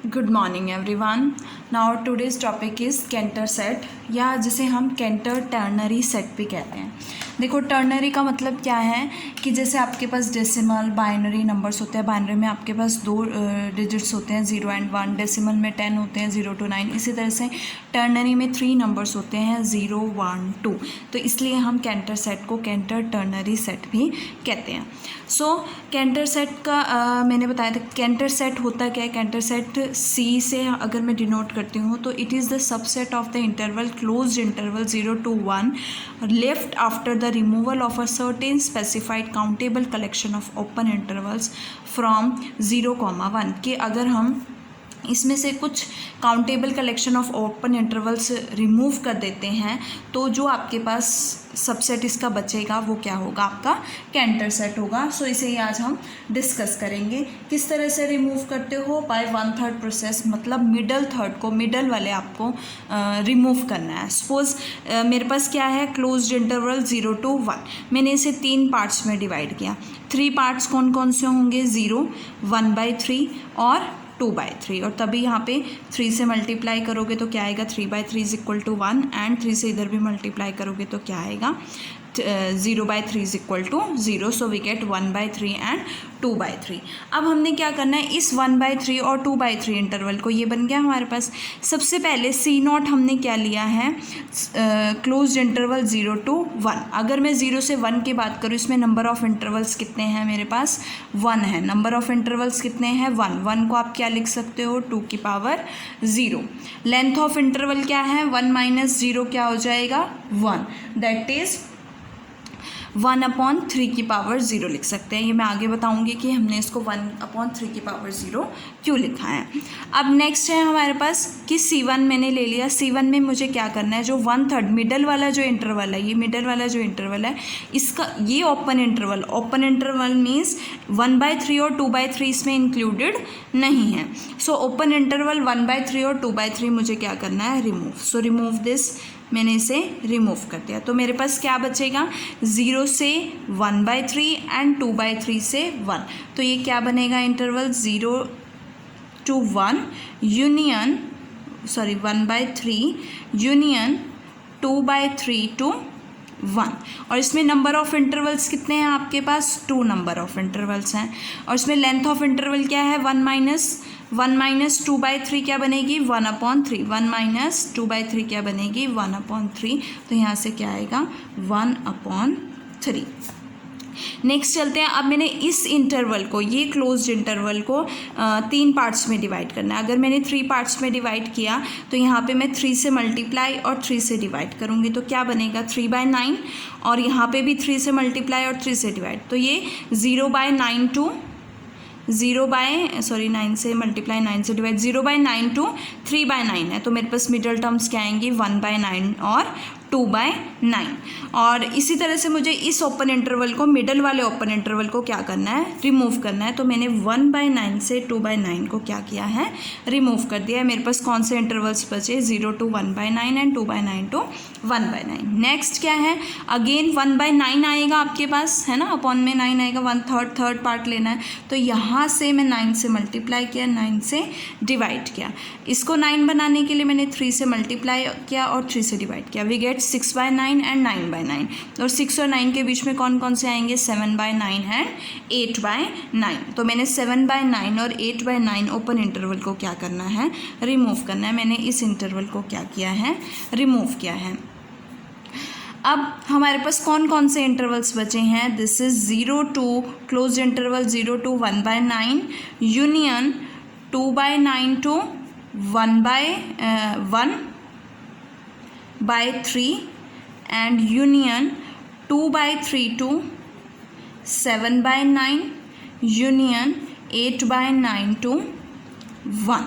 Good morning everyone. Now today's topic is Cantor set, या जिसे हम कैंटर टर्नरी सेट भी कहते हैं। देखो, टर्नरी का मतलब क्या है कि जैसे आपके पास डेसिमल बाइनरी नंबर्स होते हैं। बाइनरी में आपके पास दो डिजिट्स होते हैं 0 and 1, डेसिमल में 10 होते हैं 0 to 9। इसी तरह से टर्नरी में 3 नंबर्स होते हैं 0, 1, 2। तो इसलिए हम कैंटर सेट को कैंटर टर्नरी सेट भी कहते हैं। सो कैंटर सेट का मैंने बताया था कैंटर सेट होता क्या है। कैंटर सेट सी से अगर मैं डिनोट करती हूँ तो it is the subset of the interval closed interval 0 to 1 left after the removal of a certain specified countable collection of open intervals from 0, 1 कि अगर हम इसमें से कुछ countable collection of open intervals remove कर देते हैं तो जो आपके पास सबसेट इसका बचेगा वो क्या होगा, आपका कैंटर सेट होगा। सो इसे ही आज हम डिस्कस करेंगे। किस तरह से रिमूव करते हो, बाय 1/3 प्रोसेस, मतलब मिडल थर्ड को, मिडल वाले आपको रिमूव करना है। सपोज मेरे पास क्या है, क्लोज्ड इंटरवल 0 to 1। मैंने इसे 3 पार्ट्स में डिवाइड किया। 3 पार्ट्स कौन कौन से होंगे, 0, 1/3 और 2/3। और तभी यहाँ पे 3 से मल्टीप्लाई करोगे तो क्या आएगा, 3/3 इज इक्वल टू 1। एंड 3 से इधर भी मल्टीप्लाई करोगे तो क्या आएगा, 0/3 is equal to 0। So we get 1/3 and 2/3। अब हमने क्या करना है, इस 1/3 और 2/3 इंटरवल को, ये बन गया हमारे पास। सबसे पहले C0 हमने क्या लिया है, क्लोज्ड इंटरवल 0 to 1। अगर मैं 0 से 1 की बात करूँ, इसमें नंबर ऑफ इंटरवल्स कितने हैं, मेरे पास 1 है। नंबर ऑफ इंटरवल्स कितने हैं, 1 को आप क्या लिख सकते हो, 2 की पावर 0। लेंथ ऑफ इंटरवल क्या है, 1 - 0 क्या हो जाएगा, 1। दैट इज़ 1/3 की पावर 0 लिख सकते हैं। ये मैं आगे बताऊंगी कि हमने इसको 1/3 की पावर 0 क्यों लिखा है। अब नेक्स्ट है हमारे पास कि C1 मैंने ले लिया। C1 में मुझे क्या करना है, जो 1/3 मिडल वाला जो इंटरवल है, ये मिडल वाला जो इंटरवल है, इसका ये ओपन इंटरवल मीन्स 1/3 और 2/3 इसमें इंक्लूडेड नहीं है। सो ओपन इंटरवल 1/3 और 2/3 मुझे क्या करना है, रिमूव। सो रिमूव दिस, मैंने इसे रिमूव कर दिया। तो मेरे पास क्या बचेगा, 0 से 1/3 एंड 2/3 से 1। तो ये क्या बनेगा, interval 0 to 1 union 1/3 union 2/3 to 1। और इसमें नंबर ऑफ इंटरवल्स कितने हैं आपके पास, 2 नंबर ऑफ इंटरवल्स हैं। और इसमें लेंथ ऑफ इंटरवल क्या है, 1 - 2/3 क्या बनेगी, 1/3। 1 - 2/3 क्या बनेगी, 1/3। तो यहाँ से क्या आएगा, 1/3। नेक्स्ट चलते हैं। अब मैंने इस इंटरवल को, ये क्लोज्ड इंटरवल को 3 पार्ट्स में डिवाइड करना है। अगर मैंने 3 पार्ट्स में डिवाइड किया तो यहाँ पे मैं 3 से मल्टीप्लाई और 3 से डिवाइड करूँगी तो क्या बनेगा, 3/9। और यहाँ पे भी 3 से मल्टीप्लाई और 3 से डिवाइड, तो ये 0/9 to 9 से मल्टीप्लाई 9 से डिवाइड, 0/9 to 3/9 है। तो मेरे पास मिडल टर्म्स क्या आएंगी, 1/9 और 2/9। और इसी तरह से मुझे इस ओपन इंटरवल को, मिडल वाले ओपन इंटरवल को क्या करना है, रिमूव करना है। तो मैंने 1/9 से 2/9 को क्या किया है, रिमूव कर दिया है। मेरे पास कौन से इंटरवल्स बचे, 0 to 1/9 एंड 2/9 to 1/9। नेक्स्ट क्या है, अगेन 1/9 आएगा आपके पास, है ना, अपॉन में 9 आएगा, 1/3 थर्ड पार्ट लेना है। तो यहाँ से मैं 9 से मल्टीप्लाई किया, 9 से डिवाइड किया। इसको 9 बनाने के लिए मैंने 3 से मल्टीप्लाई किया और 3 से डिवाइड किया। We get 6/9 and 9/9। और 6 और 9 के बीच में कौन कौन से आएंगे, 7/9 एंड 8/9। तो मैंने 7/9 और 8/9 ओपन इंटरवल को क्या करना है, रिमूव करना है। मैंने इस इंटरवल को क्या किया है, रिमूव किया है। अब हमारे पास कौन कौन से इंटरवल्स बचे हैं, this is 0 to close interval 0 to 1/9 union 2/9 to 1/3 and union 2/3 to 7/9 union 8/9 to 1।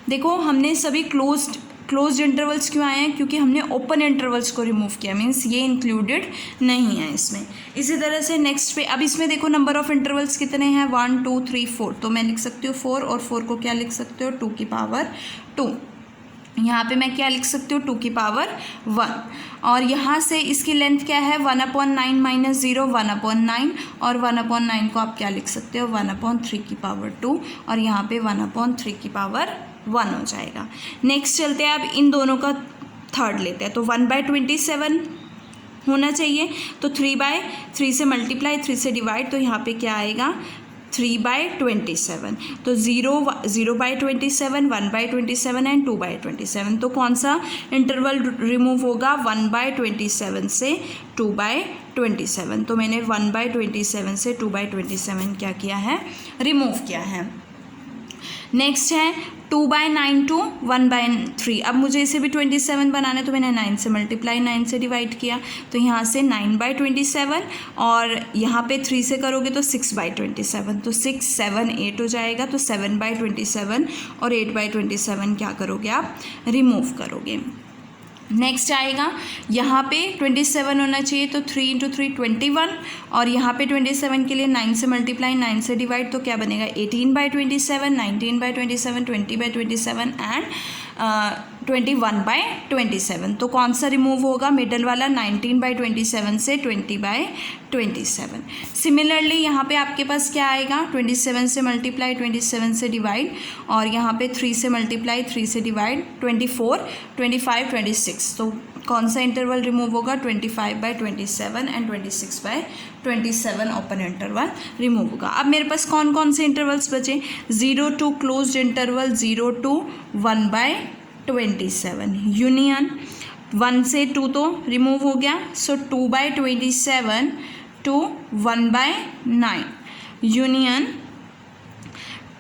देखो, हमने सभी क्लोज्ड इंटरवल्स क्यों आए हैं, क्योंकि हमने ओपन इंटरवल्स को रिमूव किया, मीन्स ये इंक्लूडेड नहीं है इसमें। इसी तरह से नेक्स्ट पे, अब इसमें देखो नंबर ऑफ इंटरवल्स कितने हैं, 1, 2, 3, 4। तो मैं लिख सकती हूँ 4, और 4 को क्या लिख सकते हो, 2 की पावर 2। यहाँ पे मैं क्या लिख सकती हूँ, 2 की पावर 1। और यहाँ से इसकी लेंथ क्या है, 1/9 - 0 1/9। और 1/9 को आप क्या लिख सकते हो, 1/3 की पावर 2। और यहाँ पे 1/3 की पावर 1 हो जाएगा। नेक्स्ट चलते हैं, अब इन दोनों का थर्ड लेते हैं, तो 1/27 होना चाहिए, तो 3/3 से मल्टीप्लाई, 3 से डिवाइड, तो यहाँ पे क्या आएगा 3/27। तो 0/27, 1/27 एंड 2/27। तो कौन सा इंटरवल रिमूव होगा 1/27 से 2/27। तो मैंने 1/27 से 2/27 क्या किया है, रिमूव किया है। नेक्स्ट है 2/9 to 1/3। अब मुझे इसे भी 27 बनाना है, तो मैंने 9 से मल्टीप्लाई, 9 से डिवाइड किया, तो यहाँ से 9/27 और यहाँ पे 3 से करोगे तो 6/27, तो 6, 7, 8 हो जाएगा। तो 7/27 और 8/27 क्या करोगे आप, रिमूव करोगे। नेक्स्ट आएगा, यहाँ पे 27 होना चाहिए, तो 3 × 3 21, और यहाँ पे 27 के लिए 9 से मल्टीप्लाई, 9 से डिवाइड, तो क्या बनेगा 18/27, 19/27, 20/27 एंड 21/27। तो कौन सा रिमूव होगा, मिडल वाला 19/27 से 20/27। सिमिलरली यहाँ पे आपके पास क्या आएगा, 27 से मल्टीप्लाई, 27 से डिवाइड, और यहाँ पे 3 से मल्टीप्लाई, 3 से डिवाइड, 24, 25, 26। तो कौन सा इंटरवल रिमूव होगा, 25/27 एंड 26/27 ओपन इंटरवल रिमूव होगा। अब मेरे पास कौन कौन से इंटरवल्स बचे, 0 to closed interval, 0 to 1/27, union 1 से 2 तो रिमूव हो गया, सो 2/27 to 1/9, union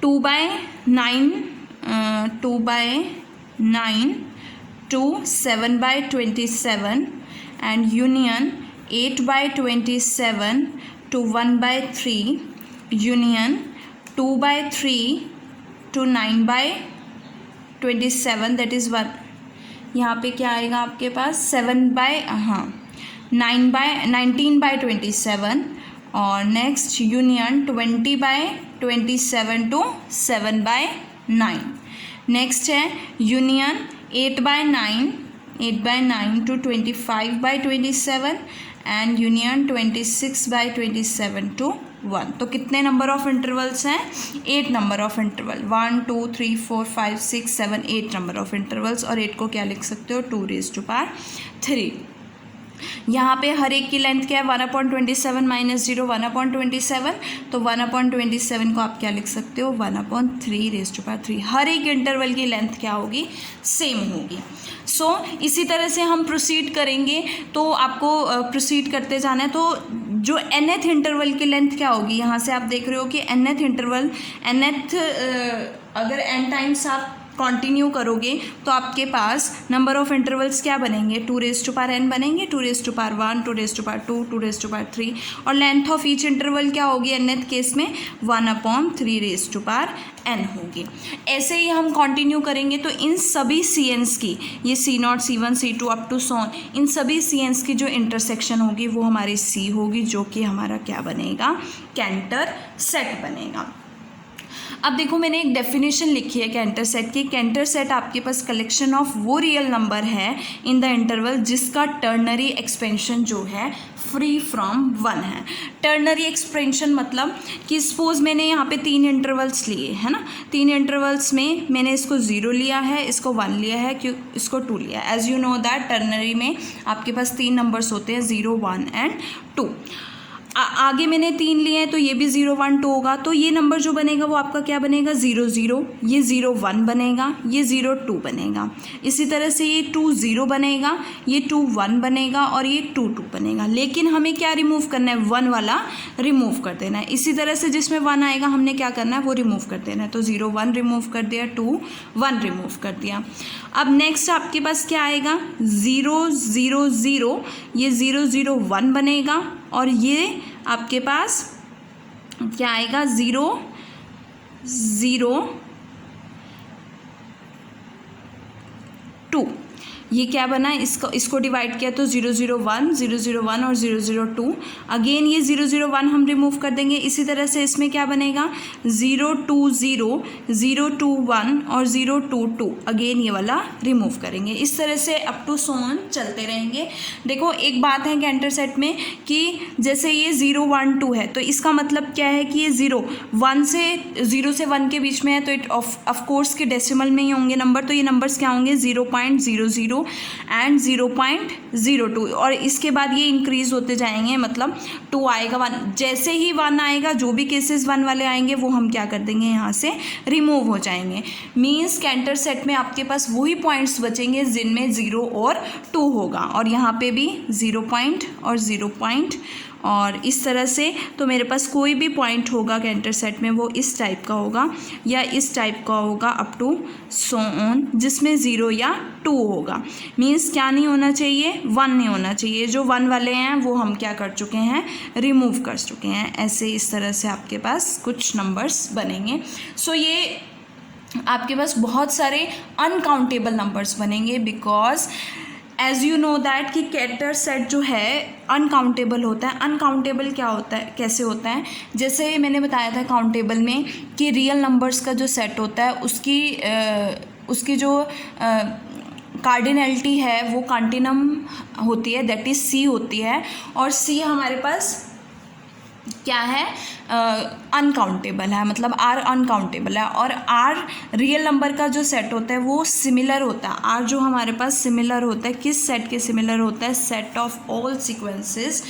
2/9 to 7/27 and union 8/27 to 1/3, union 2/3 to 9/27, that is 1। यहाँ पे क्या आएगा आपके पास 19/27 और नेक्स्ट यूनियन 20/27 to 7/9। नेक्स्ट है union 8/9 to 25/27 and union 26/27 to 1। तो कितने नंबर ऑफ इंटरवल्स हैं, 8 number of interval, 1 2 3 4 5 6 7 8 number of intervals. और 8 को क्या लिख सकते हो, 2⁻3। यहाँ पे हर एक की लेंथ क्या है, 1/27 - 0 1/27, तो 1/27 को आप क्या लिख सकते हो, 1/3⁻3। हर एक इंटरवल की लेंथ क्या होगी, सेम होगी। सो इसी तरह से हम प्रोसीड करेंगे, तो आपको प्रोसीड करते जाना है। तो जो nth इंटरवल की लेंथ क्या होगी, यहाँ से आप देख रहे हो कि nth इंटरवल, nth अगर n टाइम्स आप कंटिन्यू करोगे तो आपके पास नंबर ऑफ इंटरवल्स क्या बनेंगे, 2⁻n बनेंगे, 2⁻1, 2⁻2, 2⁻3, और लेंथ ऑफ ईच इंटरवल क्या होगी nth केस में, 1/3⁻n होगी। ऐसे ही हम कंटिन्यू करेंगे, तो इन सभी CNs की, ये C0, C1, C2 up to sworn, इन सभी CNs की जो इंटरसेक्शन होगी वो हमारी C होगी, जो कि हमारा क्या बनेगा, कैंटर सेट बनेगा। अब देखो मैंने एक डेफिनेशन लिखी है कैंटर सेट की। कैंटर सेट आपके पास कलेक्शन ऑफ वो रियल नंबर है इन द इंटरवल जिसका टर्नरी एक्सपेंशन जो है फ्री फ्रॉम 1 है। टर्नरी एक्सपेंशन मतलब कि सपोज मैंने यहाँ पे 3 इंटरवल्स लिए है ना, 3 इंटरवल्स में मैंने इसको 0 लिया है, इसको 1 लिया है, क्यों इसको 2 लिया है। As you know that ternary में आपके पास 3 नंबर्स होते हैं, 0, 1 एंड 2। आगे मैंने 3 लिए हैं तो ये भी 0, 1, 2 होगा, तो ये नंबर जो बनेगा वो आपका क्या बनेगा, 0, 0, ये 0, 1 बनेगा, ये 0, 2 बनेगा। इसी तरह से ये 2, 0 बनेगा, ये 2, 1 बनेगा और ये 2, 2 बनेगा। लेकिन हमें क्या रिमूव करना है, 1 वाला रिमूव कर देना है। इसी तरह से जिसमें 1 आएगा हमने क्या करना है, वो रिमूव कर देना है। तो 0, 1 रिमूव कर दिया, 2, 1 रिमूव कर दिया। अब नेक्स्ट आपके पास क्या आएगा, 0, 0, 0, ये 0, 0, 1 बनेगा, और ये आपके पास क्या आएगा, 0, 0, 2। ये क्या बना, इसको डिवाइड किया तो 0 0 1 0 0 1 और 0 0 2। अगेन ये 0 0 1 हम रिमूव कर देंगे। इसी तरह से इसमें क्या बनेगा 0 2 0 0 2 1 और 0 2 2। अगेन ये वाला रिमूव करेंगे। इस तरह से अप टू सो ऑन चलते रहेंगे। देखो एक बात है कैंटर सेट में कि जैसे ये 0 1 2 है तो इसका मतलब क्या है कि ये 0 से 1 के बीच में है तो इट ऑफ कोर्स के डेसिमल में ही होंगे नंबर। तो ये नंबर्स क्या होंगे 0.00 एंड 0.02 और इसके बाद ये इंक्रीज होते जाएंगे, मतलब 2 आएगा 1। जैसे ही 1 आएगा जो भी केसेस 1 वाले आएंगे वो हम क्या कर देंगे यहाँ से रिमूव हो जाएंगे। मीन्स कैंटर सेट में आपके पास वही पॉइंट्स बचेंगे जिनमें 0 और 2 होगा और यहाँ पे भी 0 पॉइंट और 0 पॉइंट और इस तरह से। तो मेरे पास कोई भी पॉइंट होगा कैंटर सेट में वो इस टाइप का होगा या इस टाइप का होगा अप टू सो ऑन, जिसमें 0 या 2 होगा। मीन्स क्या नहीं होना चाहिए 1 नहीं होना चाहिए। जो 1 वाले हैं वो हम क्या कर चुके हैं रिमूव कर चुके हैं। ऐसे इस तरह से आपके पास कुछ नंबर्स बनेंगे। सो ये आपके पास बहुत सारे अनकाउंटेबल नंबर्स बनेंगे because as you know that कि कैंटर सेट जो है अनकाउंटेबल होता है। अनकाउंटेबल क्या होता है, कैसे होता है, जैसे मैंने बताया था काउंटेबल में कि रियल नंबर्स का जो सेट होता है उसकी जो कार्डिनलिटी है वो कंटिन्यूम होती है, दैट इज़ सी होती है। और सी हमारे पास क्या है अनकाउंटेबल है, मतलब आर अनकाउंटेबल है। और आर रियल नंबर का जो सेट होता है वो सिमिलर होता है। आर जो हमारे पास सिमिलर होता है, किस सेट के सिमिलर होता है, set of all sequences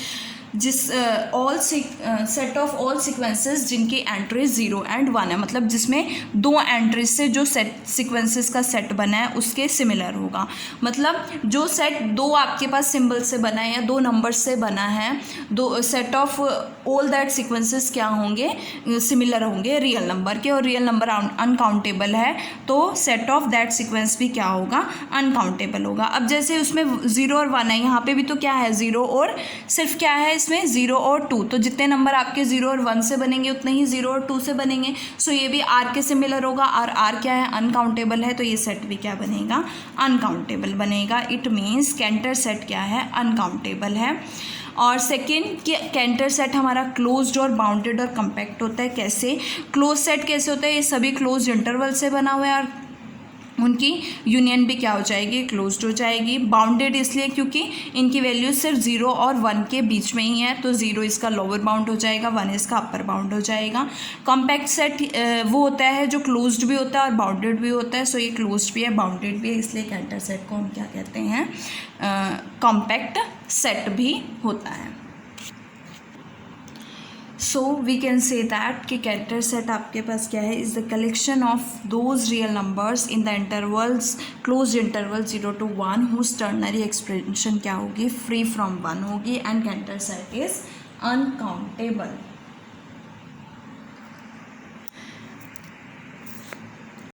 set of all sequences जिनकी एंट्री 0 एंड 1 है, मतलब जिसमें 2 एंट्रीज से जो सीक्वेंसेस का सेट बना है उसके सिमिलर होगा। मतलब जो सेट 2 आपके पास सिंबल से बना है या 2 नंबर्स से बना है, दो set of all that sequences क्या होंगे सिमिलर होंगे रियल नंबर के। और रियल नंबर अनकाउंटेबल है तो सेट ऑफ दैट सीक्वेंस भी क्या होगा अनकाउंटेबल होगा। अब जैसे उसमें 0 और 1 है, यहाँ पे भी तो क्या है 0 और सिर्फ क्या है इसमें 0 और 2। तो जितने नंबर आपके 0 और 1 से बनेंगे उतने ही 0 और 2 से बनेंगे। सो ये भी आर के सिमिलर होगा और आर क्या है अनकाउंटेबल है तो ये सेट भी क्या बनेगा अनकाउंटेबल बनेगा। इट मीन्स कैंटर सेट क्या है अनकाउंटेबल है। और सेकेंड कि कैंटर सेट हमारा क्लोज्ड और बाउंडेड और कम्पैक्ट होता है। कैसे क्लोज सेट कैसे होता है, ये सभी क्लोज इंटरवल से बना हुआ है और उनकी यूनियन भी क्या हो जाएगी क्लोज्ड हो जाएगी। बाउंडेड इसलिए क्योंकि इनकी वैल्यू सिर्फ 0 और 1 के बीच में ही है तो 0 इसका लोअर बाउंड हो जाएगा, 1 इसका अपर बाउंड हो जाएगा। कॉम्पैक्ट सेट वो होता है जो क्लोज्ड भी होता है और बाउंडेड भी होता है। सो ये क्लोज्ड भी है बाउंडेड भी है, इसलिए कैंटर सेट को हम क्या कहते हैं कॉम्पैक्ट सेट भी होता है। So we can say that कि कैंटर सेट आपके पास क्या है is the collection of those real numbers in the intervals close interval 0 to 1 whose ternary expression क्या होगी फ्री फ्रॉम 1 होगी and Cantor set is uncountable.